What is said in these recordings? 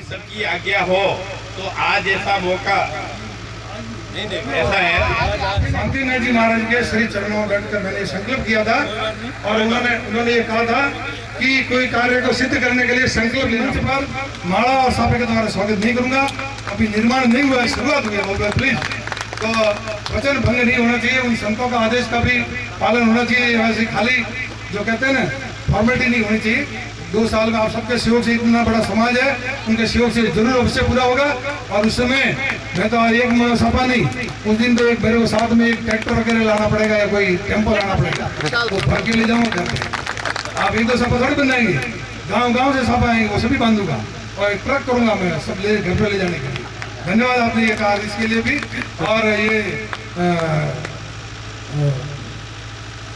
सबकी आज्ञा हो तो आज ऐसा मौका ऐसा है। शांतिनाथ जी महाराज के श्री चरणों में बैठकर मैंने संकल्प किया था और उन्होंने ये कहा था कि कोई कार्य को सिद्ध करने के लिए संकल्प लेने पर माला और साफे के द्वारा स्वागत नहीं करूंगा। अभी निर्माण नहीं हुआ है, शुरुआत हुई है, प्लीज। तो वचन भंग नहीं होना चाहिए, उन संतों का आदेश का भी पालन होना चाहिए। वैसे खाली जो कहते हैं ना फॉर्मेलिटी नहीं होनी चाहिए। 2 साल में आप सबके सहयोग से इतना बड़ा समाज है, उनके सहयोग से जरूर अवश्य पूरा होगा। और उस समय मैं तो एक सफा नहीं, उस दिन तो एक मेरे को साथ में एक ट्रैक्टर वगैरह लाना पड़ेगा या कोई टेम्पो लाना पड़ेगा, वो भर के ले जाऊंगा घर पे। आप एक 2 सफा थोड़ी बनाएंगे, गांव से सफा आएंगे वो सभी बांधूंगा और एक ट्रक करूंगा मैं सब ले घर पे ले जाने के लिए। धन्यवाद आपने ये कहा इसके लिए भी। और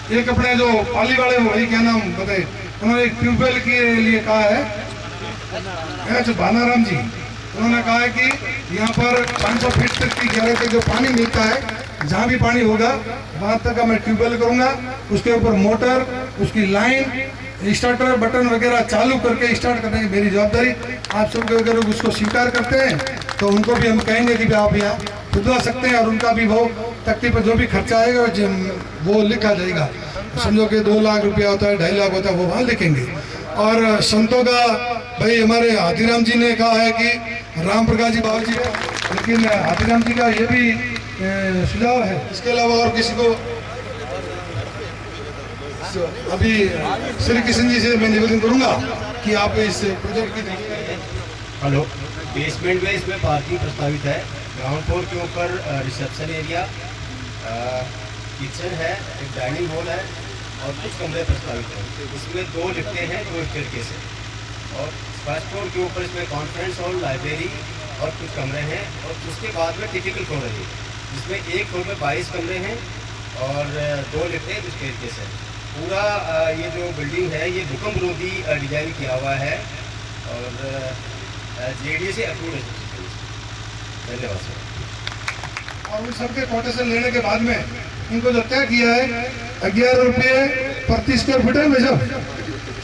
ये अपने जो पाली वाले वही क्या नाम बताए, उन्होंने एक ट्यूबवेल के लिए कहा है जो भानाराम जी, उन्होंने कहा है कि यहाँ पर 500 फीट तक की गहराई तक जो पानी मिलता है, जहाँ भी पानी होगा वहाँ तक का मैं ट्यूबवेल करूँगा। उसके ऊपर मोटर, उसकी लाइन, स्टार्टर बटन वगैरह चालू करके स्टार्ट करने की मेरी जवाबदारी। आप सब अगर उसको स्वीकार करते हैं तो उनको भी हम कहेंगे कि आप यहाँ खुदवा सकते हैं और उनका भी वो तख्ती पर जो भी खर्चा आएगा वो लिखा जाएगा। समझो कि 2 लाख रुपया होता है, 2.5 लाख होता है, वो वहाँ लिखेंगे। और संतों का भाई हमारे हाथीराम जी ने कहा है कि राम प्रकाश जी बाबा जी है, लेकिन हाथीराम जी का ये भी सुझाव है। इसके अलावा और किसी को अभी श्री कृष्ण जी से मैं निवेदन करूंगा कि आप इस प्रोजेक्ट की हेलो, बेसमेंट में इसमें पार्किंग प्रस्तावित है। ग्राउंड फ्लोर के ऊपर रिसेप्शन एरिया, किचन है, एक डाइनिंग हॉल है और कुछ कमरे प्रस्तावित हैं। इसमें 2 लिफ्टें हैं, 2 स्टेयरकेस है। और फर्स्ट फ्लोर के ऊपर इसमें कॉन्फ्रेंस हॉल, लाइब्रेरी और कुछ कमरे हैं। और उसके बाद में टिपिकल फ्लोर है जिसमें एक फ्लोर में 22 कमरे हैं और 2 लिफ्टें, 2 स्टेयरकेस है। पूरा ये जो बिल्डिंग है ये भूकंप रोधी डिजाइन किया हुआ है और JDA से अप्रूव है। धन्यवाद सर। और उन सबके कोटेशन लेने के बाद में इनको जो तय किया है 11 रुपये प्रति स्क्वायर फीट है भाई,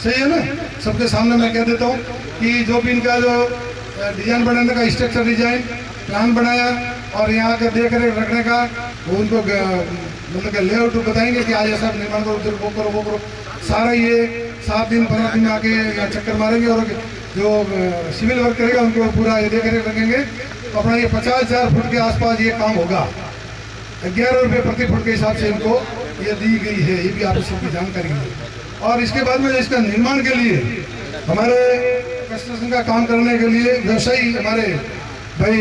सही है ना? सबके सामने मैं कह देता हूँ कि जो भी इनका जो डिजाइन बनाने का स्ट्रक्चर डिजाइन प्लान बनाया और यहाँ के देख रेख रखने का वो उनको मतलब कि लेआउट बताएंगे कि आज ऐसा निर्माण करो, उधर वो करो, वो करो। सारा ये 7 दिन 15 दिन आके यहाँ चक्कर मारेंगे और जो सिविल वर्क करेगा उनको पूरा ये देख रेख रखेंगे। तो अपना ये 50,000 फुट के आसपास ये काम होगा। 11 रुपये प्रति फुट के हिसाब से इनको ये दी गई है, ये भी आप सबकी जानकारी है। और इसके बाद में इसका निर्माण के लिए हमारे कंस्ट्रक्शन का काम करने के लिए व्यवसायी हमारे भाई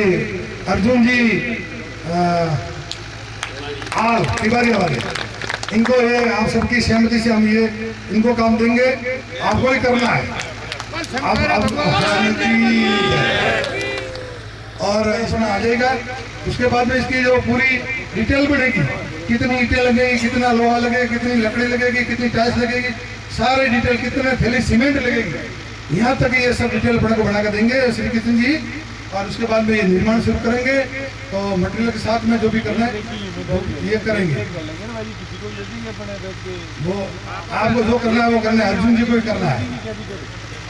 अर्जुन जी तिवारी वाले, इनको ये आप सबकी सहमति से हम ये इनको काम देंगे। आपको ही करना है, और इसमें आ जाएगा। उसके बाद में इसकी जो पूरी डिटेल बढ़ेगी, कितनी ईंटें लगेगी, कितना लोहा लगेगा, कितनी लकड़ी लगेगी, कितनी टाइल्स लगेगी, सारे डिटेल, कितने थैली सीमेंट लगेगी, यहाँ तक ये सब डिटेल बड़ा को बना कर देंगे श्री कृष्ण जी। और उसके बाद में ये निर्माण शुरू करेंगे। तो मटेरियल के साथ में जो भी करना है वो ये करेंगे। वो आपको जो करना है वो करना है, अर्जुन जी को ही करना है,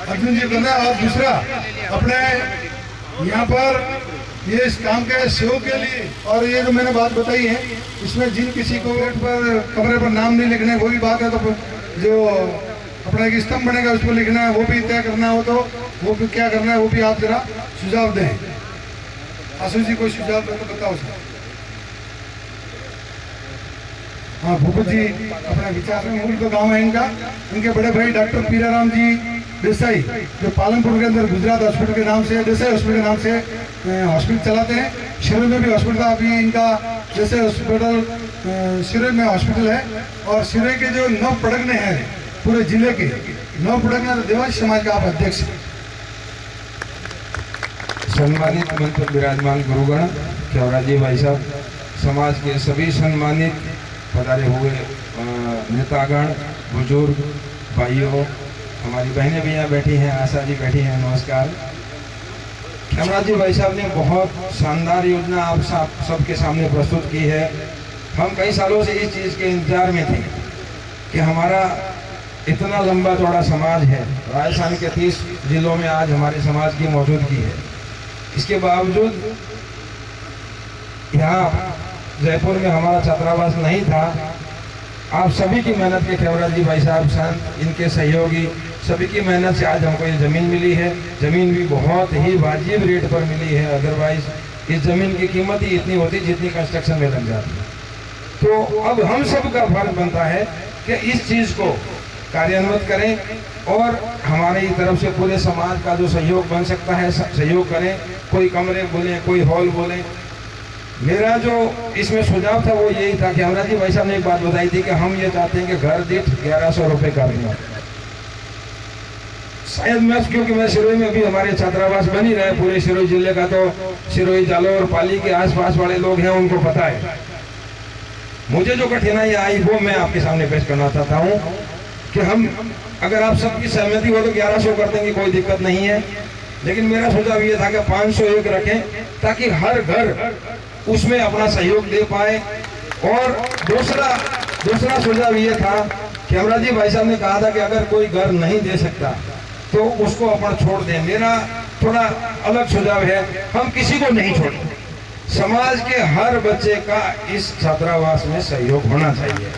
अर्जुन जी करना है। और दूसरा अपने यहाँ पर ये इस काम के सहयोग के लिए, और ये जो मैंने बात बताई है इसमें जिन किसी को गेट पर कमरे पर नाम नहीं लिखना है वो भी बात है। तो जो अपना एक स्तंभ बनेगा उसको लिखना है वो भी तय करना हो, तो वो भी क्या करना है वो भी आप जरा सुझाव दें। आशु जी कोई सुझाव दो तो बताओ सर। हाँ, भूपत जी अपना विचार में, मूल तो गाँव है इनका, इनके बड़े भाई डॉक्टर पीराराम जी देसाई जो पालनपुर के अंदर गुजरात हॉस्पिटल के नाम से, देसाई हॉस्पिटल के नाम से हॉस्पिटल चलाते हैं। शिरोई में भी हॉस्पिटल था, अभी इनका देसाई हॉस्पिटल शिरोई में हॉस्पिटल है। और शिरोई के जो 9 पड़गने हैं पूरे जिले के 9 पड़गने, देवासी समाज का आप अध्यक्ष हैं। सम्मानित मंच पर विराजमान गुरुगण, केवराजी भाई साहब, समाज के सभी सम्मानित पधारे हुए नेतागण, बुजुर्ग भाइयों, हमारी बहनें भी यहाँ बैठी हैं, आशा जी बैठी हैं, नमस्कार। केवराजी भाई साहब ने बहुत शानदार योजना आप सबके सामने प्रस्तुत की है। हम कई सालों से इस चीज़ के इंतजार में थे कि हमारा इतना लंबा चौड़ा समाज है, राजस्थान के 30 जिलों में आज हमारे समाज की मौजूदगी है। इसके बावजूद यहाँ जयपुर में हमारा छात्रावास नहीं था। आप सभी की मेहनत के खेवराज जी भाई साहब संत, इनके सहयोगी सभी की मेहनत से आज हमको ये ज़मीन मिली है। ज़मीन भी बहुत ही वाजिब रेट पर मिली है, अदरवाइज इस ज़मीन की कीमत ही इतनी होती जितनी कंस्ट्रक्शन में लग जाती है। तो अब हम सब का फर्ज बनता है कि इस चीज़ को कार्यान्वित करें और हमारी तरफ से पूरे समाज का जो सहयोग बन सकता है सहयोग करें। कोई कमरे बोलें, कोई हॉल बोलें। मेरा जो इसमें सुझाव था वो यही था कि हमरा जी भाई साहब ने एक बात बताई थी कि हम ये चाहते हैं कि घर दीठ 1100 रुपये कर दें। शायद मैं, क्योंकि मैं सिरोही में भी हमारे छात्रावास बन ही रहे, पूरे सिरोही जिले का तो सिरोही, जालौर, पाली के आसपास वाले लोग हैं, उनको पता है। मुझे जो कठिनाई आई वो मैं आपके सामने पेश करना चाहता हूँ कि हम, अगर आप सबकी सहमति हो तो 1100 कर देंगे, कोई दिक्कत नहीं है। लेकिन मेरा सुझाव ये था कि 501 रखें ताकि हर घर उसमें अपना सहयोग दे पाए। और दूसरा सुझाव ये था कि हमरा जी भाई साहब ने कहा था कि अगर कोई घर नहीं दे सकता तो उसको अपन छोड़ दें। मेरा थोड़ा अलग सुझाव है, हम किसी को नहीं छोड़ें। समाज के हर बच्चे का इस छात्रावास में सहयोग होना चाहिए।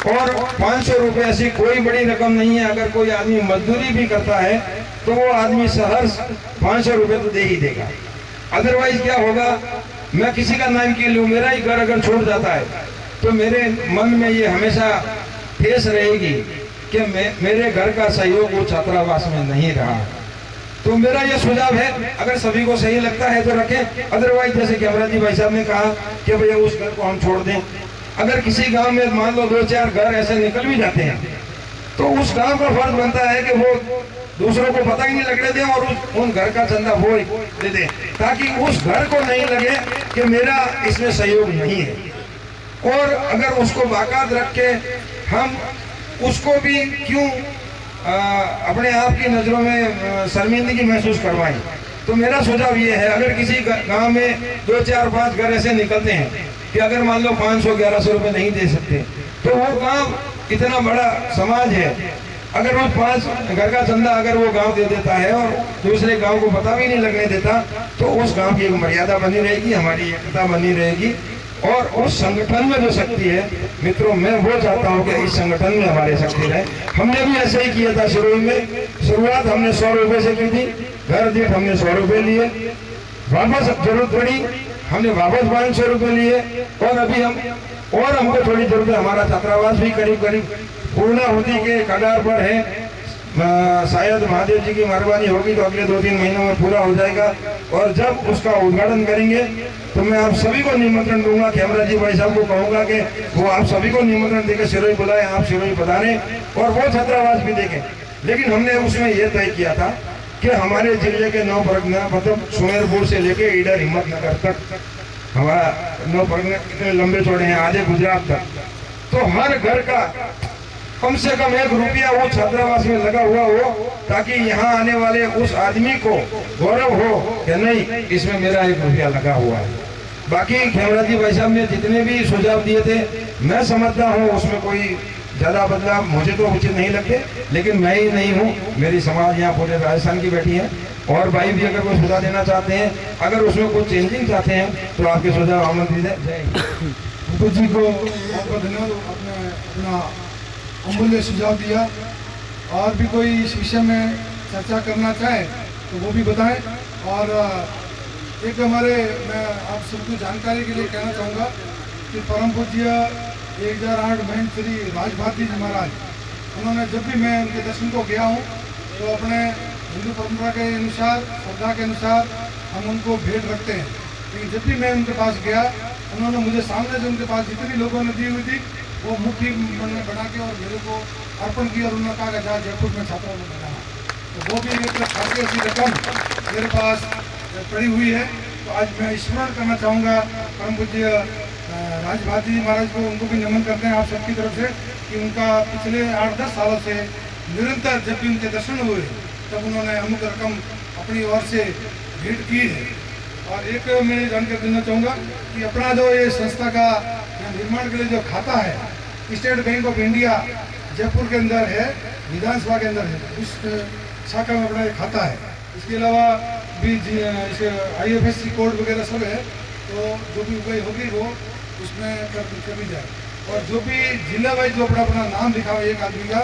और 500 रुपये ऐसी कोई बड़ी रकम नहीं है। अगर कोई आदमी मजदूरी भी करता है तो वो आदमी सहर्ष 500 रुपये तो दे ही देगा। अदरवाइज क्या होगा, मैं किसी का नाम के लूँ, मेरा ही घर अगर छोड़ जाता है तो मेरे मन में ये हमेशा ठेस रहेगी कि मेरे घर का सहयोग वो छात्रावास में नहीं रहा। तो मेरा ये सुझाव है, अगर सभी को सही लगता है तो रखें, अदरवाइज जैसे कैमराज जी भाई साहब ने कहा कि भैया उस घर को हम छोड़ दें। अगर किसी गांव में मान लो 2-4 घर ऐसे निकल भी जाते हैं तो उस गांव का फर्ज बनता है कि वो दूसरों को पता ही नहीं लगने दें और उन घर का चंदा वो दे दें, ताकि उस घर को नहीं लगे कि मेरा इसमें सहयोग नहीं है। और अगर उसको बाकायदा रख के हम उसको भी क्यों अपने आप की नज़रों में शर्मिंदगी महसूस करवाएं। तो मेरा सुझाव ये है, अगर किसी गांव में 2-4-5 घर ऐसे निकलते हैं कि अगर मान लो 500-1100 रुपये नहीं दे सकते, तो वो गांव इतना बड़ा समाज है, अगर वो 5 घर का चंदा अगर वो गांव दे देता है और दूसरे गांव को पता भी नहीं लगने देता, तो उस गांव की एक मर्यादा बनी रहेगी, हमारी एकता बनी रहेगी। और उस संगठन में जो शक्ति है, मित्रों, मैं वो चाहता हूँ कि इस संगठन में हमारे शक्ति रहे। हमने भी ऐसे ही किया था शुरू में, शुरुआत हमने 100 रुपये से की थी, घर दीठ हमने 100 रुपये लिए, वापस जरूरत पड़ी हमने वापस 500 रुपये लिए, और अभी हमको थोड़ी जरूरत है। हमारा छात्रावास भी करीब पूर्णाहुति के कगार पर है। शायद महादेव जी की मेहरबानी होगी तो अगले 2-3 महीनों में पूरा हो जाएगा। और जब उसका उद्घाटन करेंगे तो मैं आप सभी को निमंत्रण दूंगा, कैमरा जी भाई साहब को कहूंगा कि वो आप सभी को निमंत्रण देकर सिरोही बुलाएं, आप सिरोही पधारें और वो छात्रावास भी देखें। लेकिन हमने उसमें यह तय किया था कि हमारे जिले के 9 परगना, मतलब सुमेरपुर से लेके ईडर हिम्मतनगर तक, हमारा 9 परगना कितने लंबे चौड़े हैं, आधे गुजरात तक, तो हर घर का कम से कम 1 रुपया वो छात्रावास में लगा हुआ हो, ताकि यहाँ आने वाले उस आदमी को गौरव हो कि नहीं, इसमें मेरा 1 रुपया लगा हुआ है। बाकी खेमराज जी भाई साहब ने जितने भी सुझाव दिए थे, मैं समझता हूँ उसमें कोई ज़्यादा बदलाव मुझे तो उचित नहीं लगते, लेकिन मैं ही नहीं हूँ, मेरी समाज यहाँ पूरे राजस्थान की बैठी है। और भाई भी अगर कोई सुझाव देना चाहते हैं, अगर उसमें कुछ चेंजिंग चाहते हैं तो आपके सुझाव आमंत्रित है। जय जी को बहुत धन्यवाद, आपने अपना अमूल्य सुझाव दिया। और भी कोई इस विषय में चर्चा करना चाहे तो वो भी बताएं। और एक मैं आप सबको जानकारी के लिए कहना चाहूँगा कि परम पूज्य 1008 महंत श्री राजभारती जी महाराज, उन्होंने जब भी मैं उनके दर्शन को गया हूँ तो अपने हिंदू परंपरा के अनुसार, श्रद्धा के अनुसार हम उनको भेंट रखते हैं। लेकिन जब भी मैं उनके पास गया, उन्होंने मुझे सामने से उनके पास जितनी लोगों ने दी हुई थी वो मुट्ठी मन में बना के और मेरे को अर्पण किया और उन्होंने कहा कि जहाँ जयपुर में छात्रों में बनाना, तो वो भी एक खाते की रकम मेरे पास पड़ी हुई है। तो आज मैं स्मरण करना चाहूँगा परम पूज्य राजभारती जी महाराज को, उनको भी नमन करते हैं आप सबकी तरफ से कि उनका पिछले 8-10 सालों से निरंतर जब भी उनके दर्शन हुए तब उन्होंने अमुक रकम अपनी ओर से भेंट की है। और एक मैं जानकारी देना चाहूँगा कि अपना जो ये संस्था का निर्माण के लिए जो खाता है, state bank of India Jaipur के अंदर है, विधानसभा के अंदर है, उस शाखा में अपना खाता है। इसके अलावा भी IFSC कोड वगैरह सब है, तो जो भी उपाय होगी वो उसमें करी जाए। और जो भी जिला वाइज जो अपना अपना नाम लिखा हुआ एक आदमी का,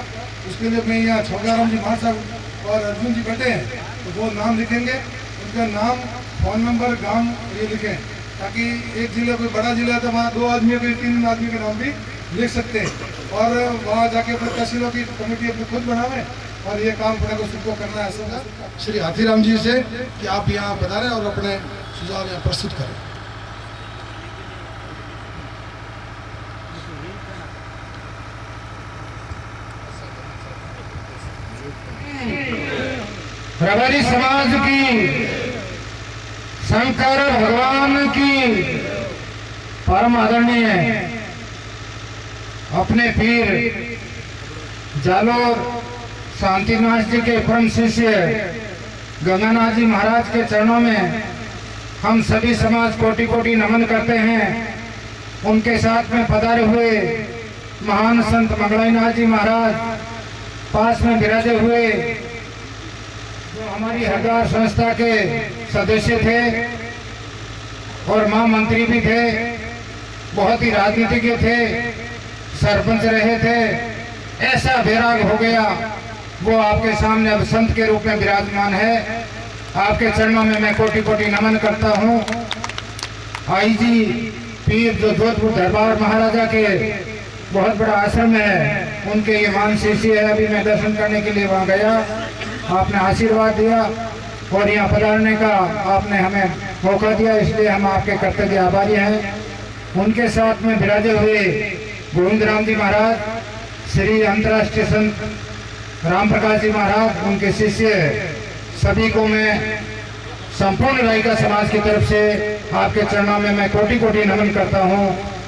उसके लिए मैं यहाँ छोगाराम जी महाराज साहब और अर्जुन जी बैठे हैं, तो वो नाम लिखेंगे, उनका नाम, फ़ोन नंबर, गांव ये लिखें, ताकि एक जिला कोई बड़ा जिला है तो वहाँ 2 आदमियों के 3 आदमी के नाम भी लिख सकते हैं। और वहाँ जाके अपने तहसीलों की कमेटी अपनी खुद बनावे और ये काम अपने को सबको करना है। ऐसा श्री हाथीराम जी से कि आप यहाँ पधारें और अपने सुझाव यहाँ प्रस्तुत करें। रबारी समाज की, शंकर भगवान की परम आदरणीय अपने पीर जालोर शांतिनाथ जी के परम शिष्य गंगानाथ जी महाराज के चरणों में हम सभी समाज कोटि कोटि नमन करते हैं। उनके साथ में पधारे हुए महान संत मंगलाईनाथ जी महाराज पास में विराजे हुए, जो हमारी हरिद्वार संस्था के सदस्य थे और महामंत्री भी थे, बहुत ही राजनीतिज्ञ थे, सरपंच रहे थे। ऐसा वैराग हो गया, वो आपके सामने अब संत के रूप में विराजमान है। आपके चरणों में मैं कोटि कोटि नमन करता हूँ। आईजी पीर जो जोधपुर दरबार महाराजा के बहुत बड़ा आश्रम है, उनके ये मान शिष्य है। अभी मैं दर्शन करने के लिए वहाँ गया, आपने आशीर्वाद दिया और यहाँ पधारने का आपने हमें मौका दिया, इसलिए हम आपके कर्तव्य आभारी हैं। उनके साथ में विराजे हुए गोविंद राम जी महाराज, श्री अंतर्राष्ट्रीय संत राम प्रकाश जी महाराज, उनके शिष्य, सभी को मैं संपूर्ण रायका समाज की तरफ से आपके चरणों में मैं कोटि कोटि नमन करता हूँ।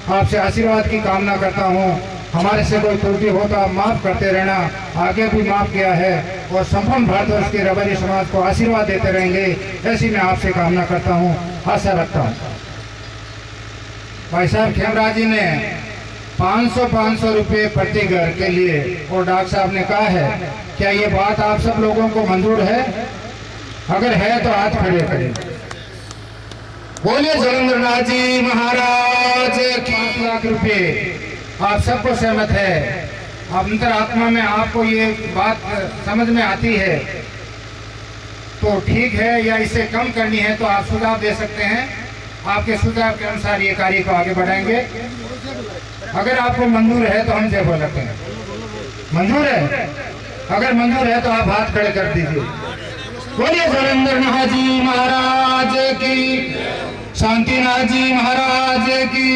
आपसे आशीर्वाद की कामना करता हूँ। हमारे से कोई त्रुटि हो तो आप माफ करते रहना, आगे भी माफ किया है और संपूर्ण भारतवर्ष के रबारी समाज को आशीर्वाद देते रहेंगे, ऐसी मैं आपसे कामना करता हूँ, आशा रखता हूँ। भाई साहब खेमराज जी ने 500 रुपये प्रति घर के लिए, और डॉक्टर साहब ने कहा है, क्या ये बात आप सब लोगों को मंजूर है? अगर है तो हाथ खड़े करें। बोलिए जलेंद्रनाथ जी महाराज की। 5 लाख रुपये आप सबको सहमत है? अंतरात्मा में आपको ये बात समझ में आती है तो ठीक है, या इससे कम करनी है तो आप सुझाव दे सकते हैं। आपके सुझाव के अनुसार ये कार्य को आगे बढ़ाएंगे। अगर आपको मंजूर है तो हम जय बोलते हैं। मंजूर है? अगर मंजूर है तो आप हाथ खड़े कर दीजिए। बोलिए जलेंद्रनाथ जी महाराज की, शांतिनाथ जी महाराज की,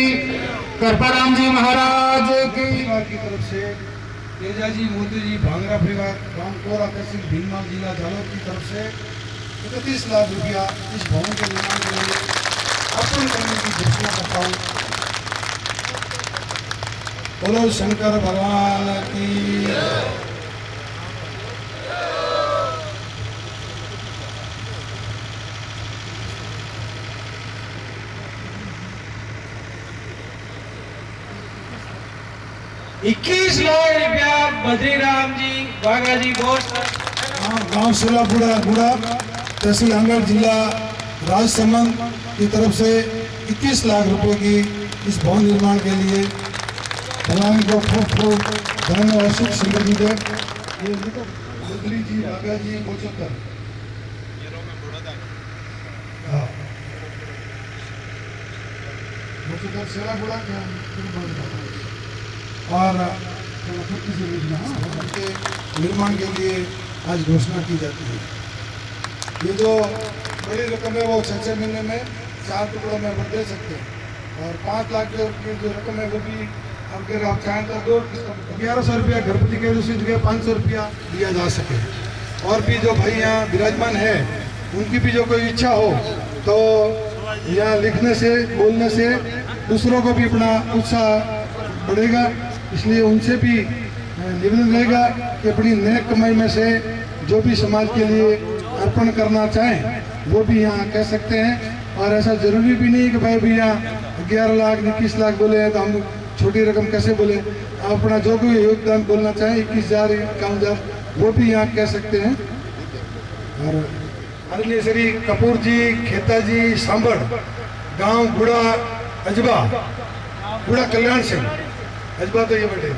कृपाराम जी महाराज की तरफ से, तेजा जी, मोदी जी, भांगरा परिवार, रामकोर आकर्षित भीनमाल जिला जालोर की तरफ से 31 लाख रुपया इस भवन के निर्माण के लिए अर्पण करने की घोषणा करता हूँ। बोलो शंकर भगवान की। ₹21 लाख बद्रीराम जी, बागा जी, गांव सोलापुरा गुड़ा, तहसील अंगड़, जिला राजसमंद की तरफ से 21 लाख रुपए की इस भवन निर्माण के लिए भगवान को खूब धन और सुख समृद्धि दे। ये बद्री जी, बागा जी, बोचकर, सेलापुरा और के निर्माण के लिए आज घोषणा की जाती है। ये जो बड़ी रकम है वो 6 महीने में 4 टुकड़ों में हम दे सकते हैं और 5 लाख की जो रकम है वो भी अगर आप चाहें तो 1100 रुपया घरपति के दूसरी जगह 500 रुपया दिया जा सके। और भी जो भाई यहाँ विराजमान है उनकी भी जो कोई इच्छा हो तो यहाँ लिखने से, बोलने से दूसरों को भी अपना उत्साह बढ़ेगा। इसलिए उनसे भी निवेदन रहेगा कि अपनी नेक कमाई में से जो भी समाज के लिए अर्पण करना चाहें वो भी यहाँ कह सकते हैं। और ऐसा जरूरी भी नहीं कि भाई भी यहाँ 11 लाख 21 लाख बोले हैं तो हम छोटी रकम कैसे बोले, आप अपना जो भी योगदान बोलना चाहें 21,000 51,000 वो भी यहाँ कह सकते हैं। और आदरणीय श्री कपूर जी, खेता जी, सांबड़, गांव गुड़ा अजबा, गुड़ा कल्याण सिंह, अजबा तो ये बैठे,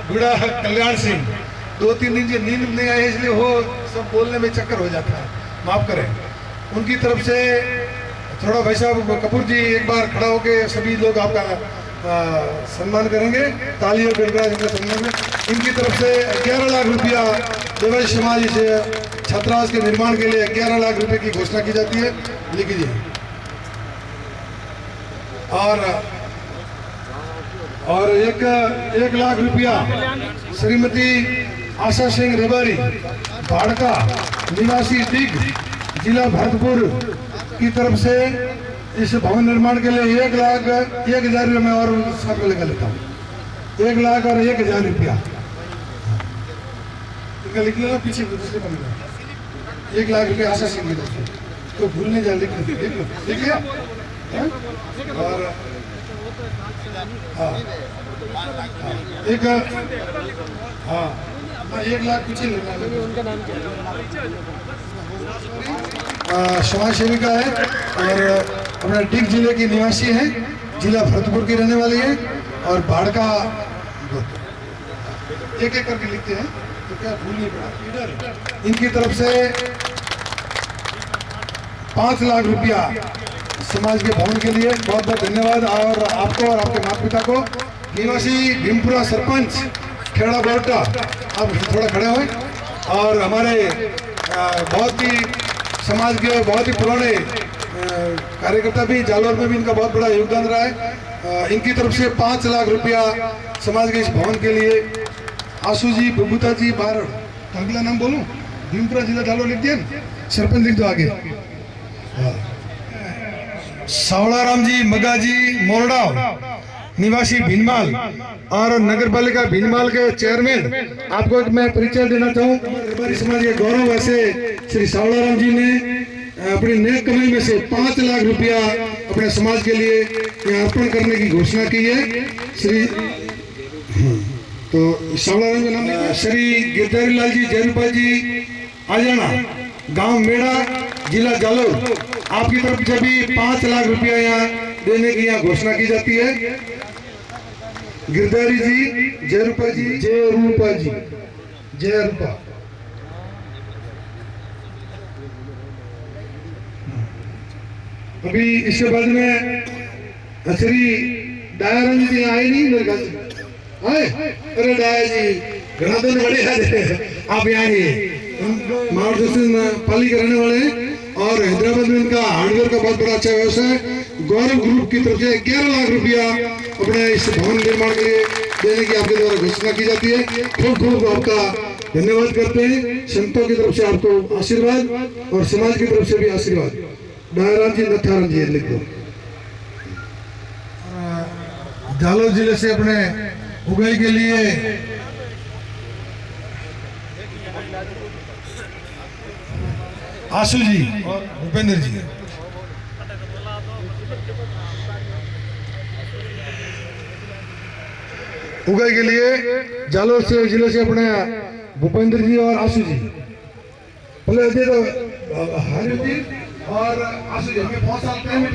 गुड़ा कल्याण सिंह, 2-3 दिन से नींद नहीं आई इसलिए वो सब बोलने में चक्कर हो जाता है, माफ करें। उनकी तरफ से थोड़ा भाई साहब कपूर जी एक बार खड़ा होके सभी लोग आपका सम्मान करेंगे, ताली और गड़गड़ाहट इनका सम्मान में। इनकी तरफ से 11 लाख रुपया देवासी समाज से छात्रावास के निर्माण के लिए 11 लाख रुपए की घोषणा की जाती है, लिख लीजिए। और 1 लाख रुपया श्रीमती आशा सिंह रेबारी, भाड़का निवासी दिग, जिला भरतपुर की तरफ से इस भवन निर्माण के लिए 1,01,000 रुपये मैं और साथ में लगा लेता हूँ। 1 लाख और 1,000 रुपया लिख लेना पीछे दूसरे पन्ने में। 1 लाख रुपये आशा सिंह की तरफ से, तो भूलने जा, लिख लिया। और हाँ, 1 लाख पीछे लेना, समाज सेविका है और अपने डिग जिले की निवासी है, जिला भरतपुर की रहने वाली है और भाड़का। एक एक करके लिखते हैं तो क्या भूल नहीं पड़ा। इनकी तरफ से 5 लाख रुपया समाज के भवन के लिए बहुत बहुत धन्यवाद। और आपको और आपके माता पिता को। निवासी भीमपुरा सरपंच खेड़ा बोर्टा, आप थोड़ा खड़े हुए। और हमारे बहुत ही समाज के बहुत ही पुराने कार्यकर्ता भी, जालौर में भी इनका बहुत बड़ा योगदान रहा है। इनकी तरफ से 5 लाख रुपया समाज के इस भवन के लिए। आशु जी, बबूता जी, बारड़, अगला नाम बोलूं? भीमपुरा जिला जालौर लिख दिया, सरपंच लिख दो आगे। सावड़ाराम जी मगाजी मोरडाव, निवासी भीनमाल और नगर पालिका भीनमाल के चेयरमैन। आपको एक मैं परिचय देना चाहूँ, हमारी समाज के गौरव ऐसे श्री सावड़ाराम जी ने अपनी नेक कमाई में से 5 लाख रुपया अपने समाज के लिए अर्पण करने की घोषणा की है। श्री तो सावड़ाराम का नाम श्री गिरधारी लाल जी जयरूपा जी आजाना, गांव मेड़ा, जिला जालौर। आपकी तरफ से भी 5 लाख रुपया यहाँ देने की यहाँ घोषणा की जाती है। गिरधारी जी, जयरूपा जी, जयरूपा। अभी इसके बाद में श्री दयाराम जी आए नहीं मेरे ख्याल से, आए? अरे दया जी घना दिन बड़े आप यहाँ ही मार्गदर्शन पाली के रहने वाले हैं और हैदराबाद में इनका हार्डवेयर का बहुत बड़ा अच्छा व्यवसाय। गौरव ग्रुप की तरफ से 11 लाख रुपया अपने इस भवन निर्माण के लिए देने की आपके द्वारा घोषणा की जाती है। खूब खूब आपका धन्यवाद करते हैं। संतों की तरफ से आपको आशीर्वाद और समाज की तरफ से भी आशीर्वाद। दयाराम जी, नथाराम जी लिख दो। जालौर जिले से अपने उगाई के लिए आशु जी और भूपेंद्र जी। उगाई के लिए जालौर से जिले से अपने भूपेंद्र जी और आशु जी। पहले दे दो हरि जी और आशु जी। हमें 5 साल टाइम में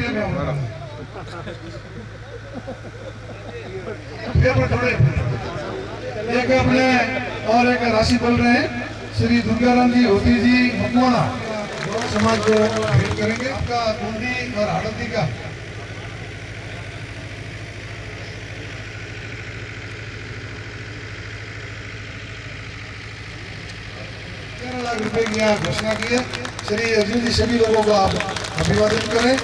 एक अपने और एक राशि बोल रहे हैं श्री दुर्गाराम जी होती जी मकवाना, समाज को भेंट करेंगे। आपका बूंदी और हड़दी का 11 लाख रुपए की यहाँ घोषणा की है। श्री अर्जुन जी सभी लोगों को आप अभिवादन करें।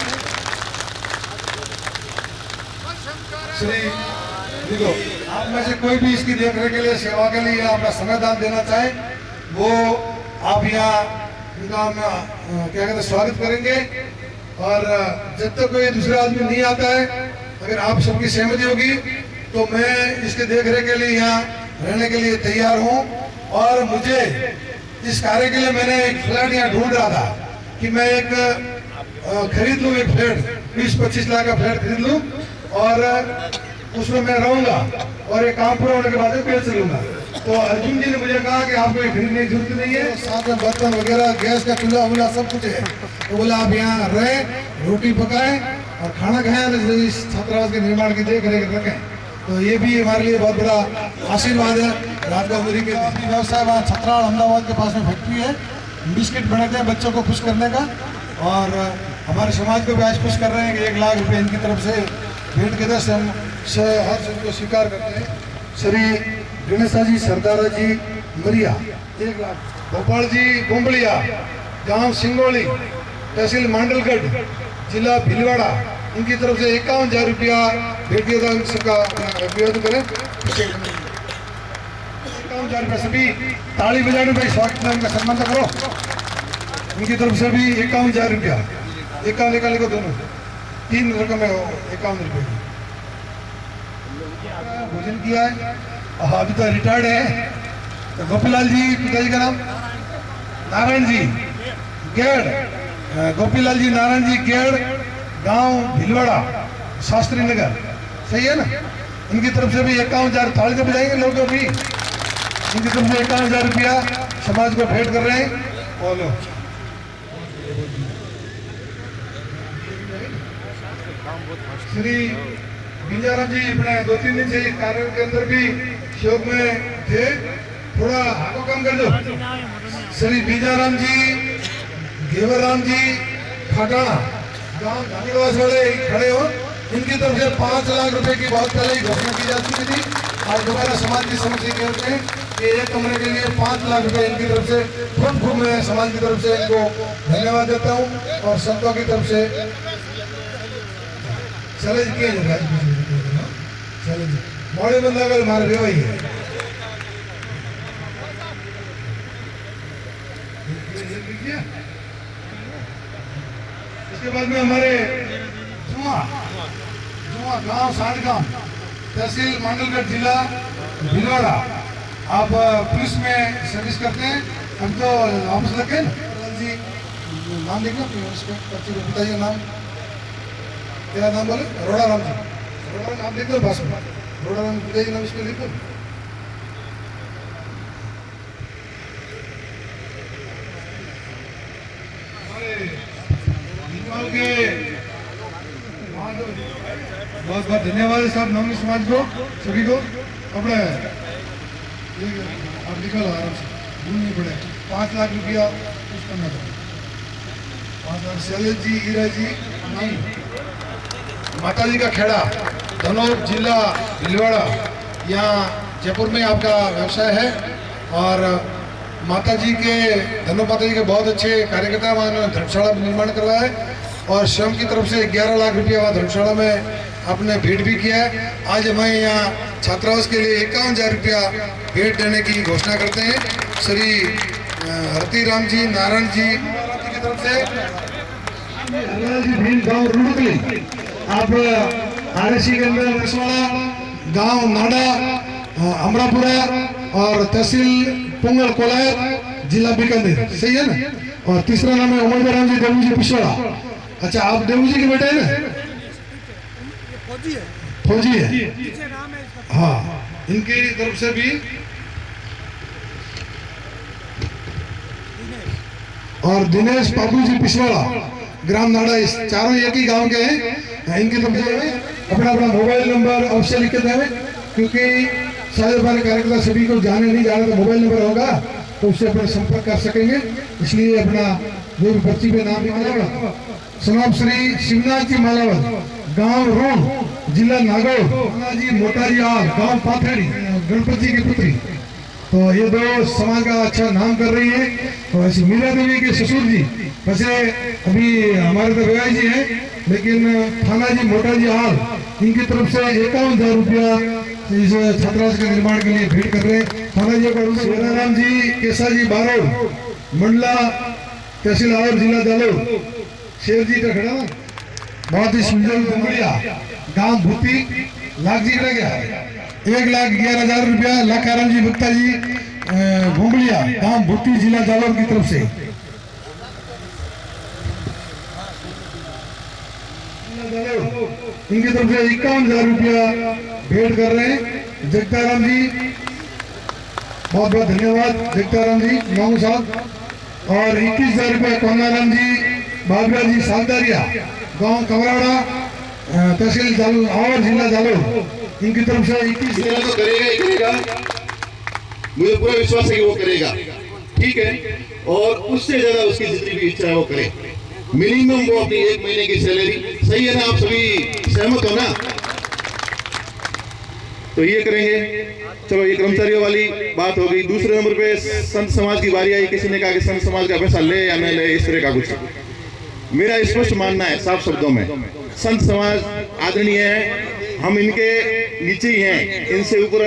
श्री देखो, आप में से कोई भी इसकी देखरेख के लिए, सेवा के लिए अपना समय दान देना चाहे वो आप यहाँ उनका हम क्या कहते हैं स्वागत करेंगे। और जब तक कोई दूसरा आदमी नहीं आता है, अगर आप सबकी सहमति होगी तो मैं इसके देखरेख के लिए यहाँ रहने के लिए तैयार हूँ। और मुझे इस कार्य के लिए मैंने एक फ्लैट यहाँ ढूंढ रहा था कि मैं एक खरीद लूँ, एक फ्लैट 20-25 लाख का फ्लैट खरीद लूँ और उसमें मैं रहूंगा और ये काम पूरा होने के बाद में पेड़ चलूंगा। तो अर्जुन जी ने मुझे कहा कि आपको ये खरीदने की जरूरत नहीं है, साथ में बर्तन वगैरह गैस का चूल्हा वूल्हा सब कुछ है। तो बोला आप यहाँ रहें, रोटी पकाएं और खाना खाएं, इस छात्रावास के निर्माण की देख रेख रखें। तो ये भी हमारे लिए बहुत बड़ा आशीर्वाद है। राजगौरी के व्यवसाय वहाँ छत्राल अहमदाबाद के पास में फैक्ट्री है, बिस्किट बनाते हैं बच्चों को खुश करने का, और हमारे समाज को भी आज खुश कर रहे हैं कि 1 लाख रुपए इनकी तरफ से भेंट के दस हम हर सब को स्वीकार करते हैं। श्री गणेशा जी सरदारा जी मरिया 1 लाख, गोपाल जी बोम्बलिया गांव सिंगोली तहसील मांडलगढ़ जिला भीलवाड़ा, इनकी तरफ से 51,000 रुपया भेंट दिया था। सबका अभिवादन करें। 51,000 रुपया, सभी ताली बजाने भाई स्वागत में उनका सम्मान तो करो। इनकी तरफ से भी 51,000 रुपया, 51 को दोनों 3 रकम है 51 रुपये की भोजन किया है। अभी तो रिटायर्ड है। तो गोपीलाल जी पिताजी का नाम नारायण जी गेड़, गोपीलाल जी नारायण जी गेड़ गांव भीलवाड़ा शास्त्री नगर, सही है ना। इनकी तरफ से भी 51,000 ताली तो बजाएंगे लोग अभी। इनकी तरफ से 51,000 रुपया समाज को भेंट कर रहे हैं। और श्री बीजाराम जी अपने 2-3 दिन से कार्य के अंदर भी शोक में थे, थोड़ा हाथों कम कर दो। श्री बीजाराम जी, घेवरराम जी खटाना गांव धनगढ़वास वाले खड़े हो, इनकी तरफ से 5 लाख रुपए की बहुत पहले ही घोषणा की जा चुकी थी। आज दोबारा समाज की समस्या कहते हैं कि 1 कमरे के लिए 5 लाख रुपए इनकी तरफ से खूब मैं समाज की तरफ से इनको धन्यवाद देता हूँ। और संतों की तरफ से चले किए मोड़े बंदा अगर हमारे व्यवहार है। इसके बाद में हमारे जुआ गांव साड़गांव तहसील मांडलगढ़ जिला भीलवाड़ा, आप पुलिस में सर्विस करते हैं, हम तो वापस लगे ना जी। नाम लिखना पिताजी का नाम, क्या नाम बोले? रोड़ा राम जी, रोड़ा नाम लिख दो बस में, रोड़ा राम पिताजी नाम इसमें लिख दो। बहुत बहुत धन्यवाद सब नवनी समाज को, सभी को। अपने आप निकलो आराम से, भूल नहीं पड़े। 5 लाख रुपया कुछ करना था। 5 लाख शैलेश जी, हीरा जी, माता जी का खेड़ा धनौर जिला भीलवाड़ा, यहाँ जयपुर में आपका व्यवसाय है। और माता जी के धनो माता जी के बहुत अच्छे कार्यकर्ता वहाँ धर्मशाला निर्माण करवाया है। और स्वयं की तरफ से 11 लाख रुपया वहाँ धर्मशाला में आपने भेंट भी किया है। आज हमें यहाँ छात्रावास के लिए 51,000 रुपया भेंट देने की घोषणा करते हैं। श्री हरती राम जी नारायण जी की तरफ से गाँव रुड़कली, आप आरएसी के अंदर रसवाड़ा गांव नाडा अमरापुरा और तहसील पुंगल कोलायत जिला बीकानेर, सही है ना। और तीसरा नाम है उमर राम जी देवू जी पिछवाड़ा। अच्छा, आप देवू जी के बेटे हैं ना? फौजी है। हाँ, इनकी तरफ से भी। और दिनेश बाबू जी पिछवाड़ा ग्राम नाडा, इस चारों एक ही गांव के हैं। इनकी तरफ से अपना अपना मोबाइल नंबर अवश्य लिख के दें, क्योंकि सारे बारे कार्यकर्ता सभी को जाने नहीं जाने तो मोबाइल नंबर होगा तो उससे अपना संपर्क कर सकेंगे। इसलिए अपना जो भी पर्ची पे नाम लिखना। सनाब श्री शिवनाथ जी मालावत गांव रोड जिला नागौर जी मोटारी आल गांव पाथेड़ी गणपति की पुत्री। तो ये 2 समाज का अच्छा नाम कर रही है। तो ऐसी मीरा देवी के ससुर जी, वैसे अभी हमारे तो भैया जी हैं, लेकिन थाना जी मोटा जी हाल, इनकी तरफ से 51,000 रुपया इस छात्रावास के निर्माण के लिए भेंट कर रहे हैं। थाना जी का राम जी केसा जी बारोड़ मंडला तहसील आवर जिला जालोर, शेर जी का खड़ा बहुत ही सुंदर डुंगड़िया गांव भूती लाख जी रह गया 1,11,000 रुपया लाखाराम जी गुप्ता जी घुंगलिया गांव भूती जिला जालोर की तरफ से। इनकी तरफ से 51,000 रुपया भेंट कर रहे हैं जगताराम जी। बहुत बहुत धन्यवाद जगताराम जी मामू साहब। और 21,000 रुपया कोंगाराम जी बाबरा जी सालदारिया गांव कमराड़ा तहसील जालोर और जिला जालोर, इनकी तरफ से 21,000 तो करेगा ही करेगा, मुझे पूरा विश्वास है कि वो करेगा, ठीक है। और उससे ज्यादा उसकी जितनी भी इच्छा है वो करे। मिनिमम वो अपनी 1 महीने की सैलरी, सही है ना? आप सभी सहमत हो ना? तो ये करेंगे। चलो ये कर्मचारियों वाली बात हो गई। दूसरे नंबर पे संत समाज की बारी आई। किसी ने कहा कि संत समाज का पैसा ले या न ले, इस तरह का कुछ। मेरा स्पष्ट मानना है साफ शब्दों में, संत समाज आदरणीय है, हम इनके नीचे ही हैं, इनसे ऊपर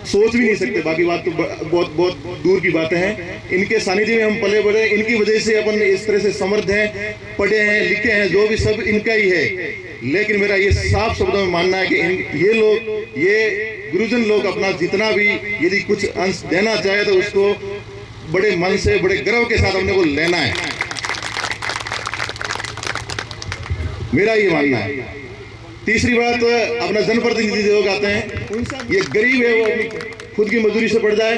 सोच भी नहीं सकते। बाकी बात तो बहुत बहुत दूर की बातें हैं। इनके सानिध्य में हम पले बढ़े, इनकी वजह से अपन इस तरह से समर्थ हैं, पढ़े हैं, लिखे हैं, जो भी सब इनका ही है। लेकिन मेरा ये साफ शब्दों में मानना है कि ये लोग, ये गुरुजन लोग अपना जितना भी यदि कुछ अंश देना चाहे तो उसको बड़े मन से, बड़े गर्व के साथ हमने को लेना है, मेरा ये मानना है। तीसरी बात, अपना जनप्रतिनिधि लोग आते हैं, ये गरीब है, वो अपनी खुद की मजदूरी से पड़ जाए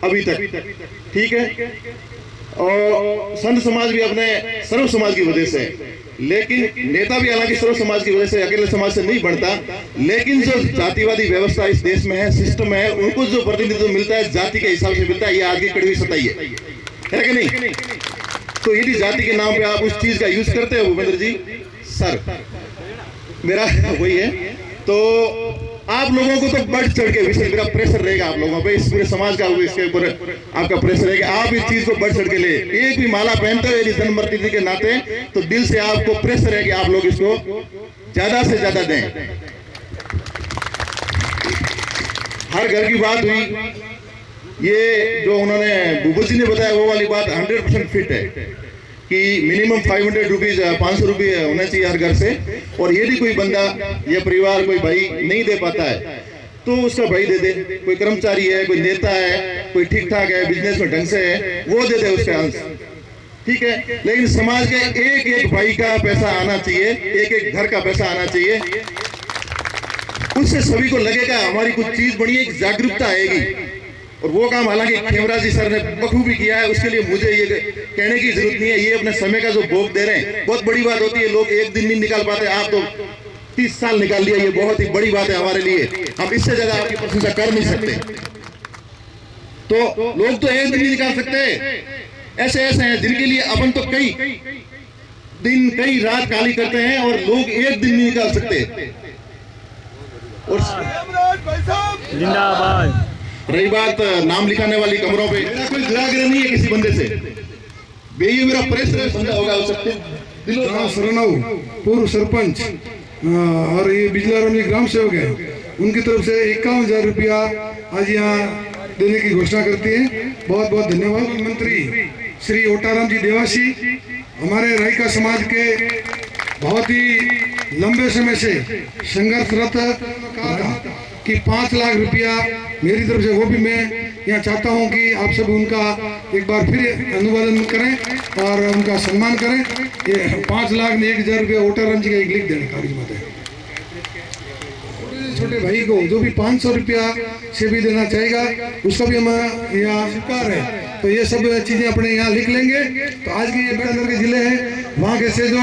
अभी तक, ठीक है। और संत समाज भी अपने सर्व समाज की वजह से, लेकिन नेता भी हालांकि सर्व समाज की वजह से, अकेले समाज से नहीं बनता। लेकिन जो जातिवादी व्यवस्था इस देश में है, सिस्टम है, उनको जो प्रतिनिधित्व मिलता है जाति के हिसाब से मिलता है। ये आज की कड़वी सच्चाई है कि नहीं? तो यदि जाति के नाम पे आप उस चीज का यूज करते हो भूपेंद्र जी सर, मेरा वही है, तो आप लोगों को तो बढ़ चढ़ के विषय, मेरा प्रेशर रहेगा आप लोगों पे, इस पूरे समाज का इसके ऊपर आपका प्रेशर रहेगा। आप इस चीज को बढ़ चढ़ के ले, एक भी माला पहनते हो यदि जनप्रतिनिधि के नाते, तो दिल से आपको प्रेशर है कि आप लोग इसको ज्यादा से ज्यादा दें। हर घर की बात हुई, ये जो उन्होंने बुबू जी ने बताया वो वाली बात 100% फिट है कि मिनिमम 500 रुपीज, 500 रुपये होना चाहिए हर घर से। और यदि कोई बंदा या परिवार, कोई भाई नहीं दे पाता है तो उसका भाई दे दे। कोई कर्मचारी है, कोई नेता है, कोई ठीक ठाक है, बिजनेस में ढंग से है, वो दे दे उसका अंश, ठीक है। लेकिन समाज के एक एक भाई का पैसा आना चाहिए, एक एक घर का पैसा आना चाहिए। उससे सभी को लगेगा हमारी कुछ चीज बनी है, एक जागरूकता आएगी। और वो काम हालांकि खेमराज जी सर ने बखूबी किया है, उसके लिए मुझे ये कहने की जरूरत नहीं है। ये अपने समय का जो भोग दे रहे हैं, बहुत बड़ी बात होती है। लोग एक दिन नहीं निकाल पाते, आप तो 30 साल निकाल लिया, ये बहुत ही बड़ी बात है हमारे लिए। हम इससे ज्यादा आपकी प्रशंसा कर नहीं सकते। तो लोग तो एक दिन नहीं निकाल सकते, ऐसे ऐसे हैं जिनके लिए अपन तो कई दिन, कई रात काली करते हैं और लोग एक दिन नहीं निकाल सकते। और जिंदाबाद। रही बात नाम लिखाने वाली कमरों पे, मेरा कोई दुराग्रह नहीं है किसी बंदे से, ये मेरा प्रेस समझा होगा हो सकते सरनाऊ पूर्व सरपंच और ये बिजलाराम जी ग्राम सेवक है, उनकी तरफ से 51,000 रुपया आज यहाँ देने की घोषणा करती है। बहुत बहुत धन्यवाद। मंत्री श्री ओटाराम जी देवासी हमारे रायका समाज के बहुत ही लंबे समय से संघर्षरत कहा था कि 5 लाख रुपया मेरी तरफ से, वो भी मैं यहाँ चाहता हूँ कि आप सब उनका एक बार फिर अनुवादन करें और उनका सम्मान करें। ये 5 लाख ने 1,000 रुपया ओटाराम जी का एक लिख देने कागज में है। छोटे भाई को जो भी 500 रुपया से भी देना चाहेगा उसका भी हम यहाँ स्वीकार है। तो ये सब चीजें अपने यहाँ लिख लेंगे। तो आज की ये बीकानेर के जिले हैं, वहाँ के से जो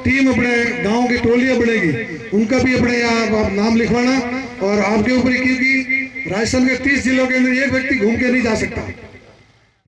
टीम अपने गांव की टोलियां बनेगी उनका भी अपने यहाँ नाम लिखवाना। और आपके ऊपर, क्योंकि राजस्थान के 30 जिलों के अंदर एक व्यक्ति घूम के नहीं जा सकता,